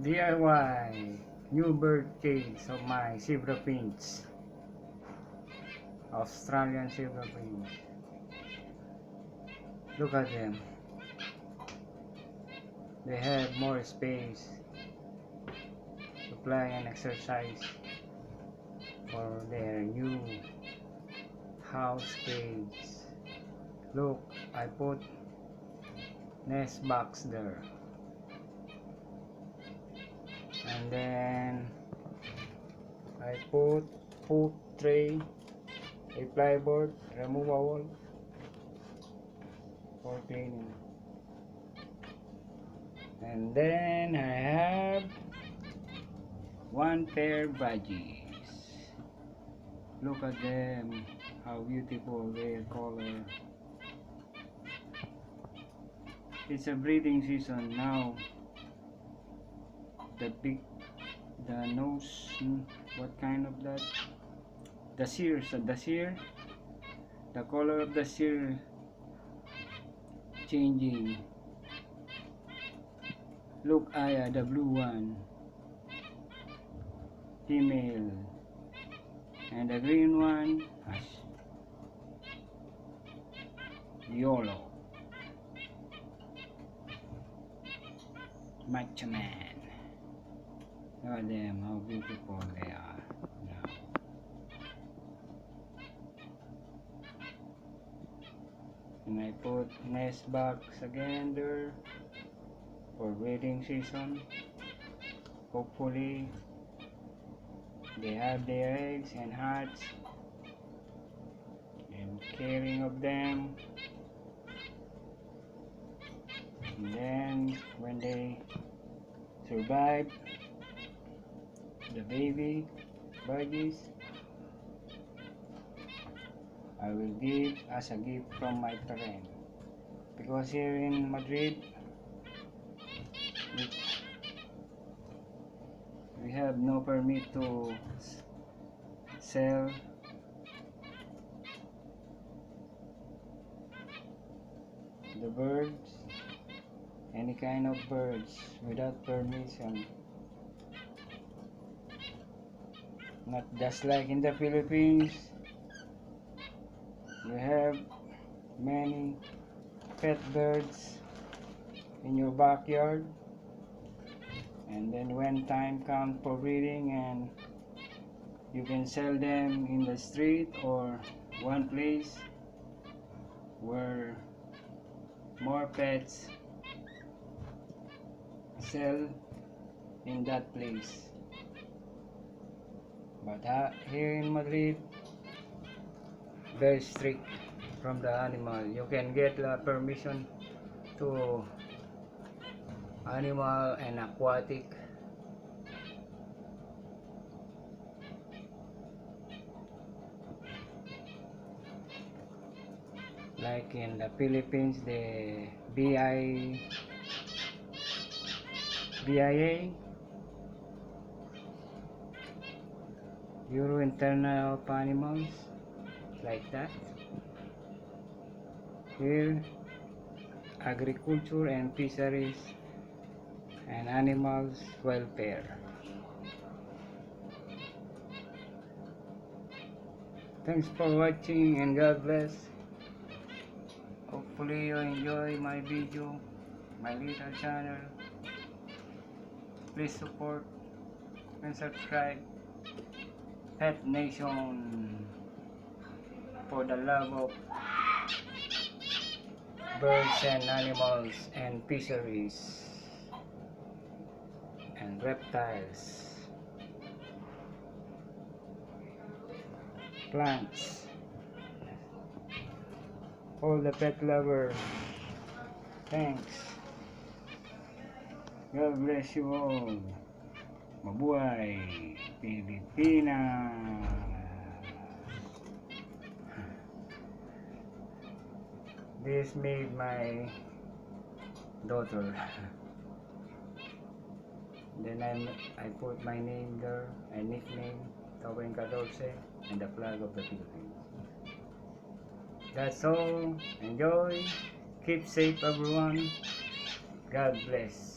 DIY new bird cage of my zebra finch, Australian zebra finch. Look at them. They have more space to play and exercise for their new house cage. Look, I put nest box there, and then I put food tray, a plyboard removable for cleaning, and then I have one pair budgies. Look at them, how beautiful their color. It's a breeding season now. The nose, what kind of that? The sears, the color of the sear changing. Look, Aya, the blue one, female, and the green one, YOLO, macho man. Look at them, how beautiful they are now. And I put nest box again there for breeding season. Hopefully they have their eggs and hatch, and caring of them. And then when they survive the baby budgies, I will give as a gift from my parent, because here in Madrid we have no permit to sell the birds, any kind of birds, without permission. Not just like in the Philippines, you have many pet birds in your backyard, and then when time comes for breeding, and you can sell them in the street or one place where more pets sell in that place. But here in Madrid, very strict from the animal. You can get permission to animal and aquatic. Like in the Philippines, the BIA, Bureau Internal of Animals, like that. Here, agriculture and fisheries and animals welfare. Thanks for watching, and God bless. Hopefully you enjoy my video, my little channel. Please support and subscribe. Pet Nation, for the love of birds and animals and fisheries and reptiles, plants, all the pet lovers. Thanks. God bless you all. Mabuhay Pilipinas. This made my daughter. Then I put my name there, a nickname, Tobin Cadorce, and the flag of the Philippines. That's all. Enjoy. Keep safe, everyone. God bless.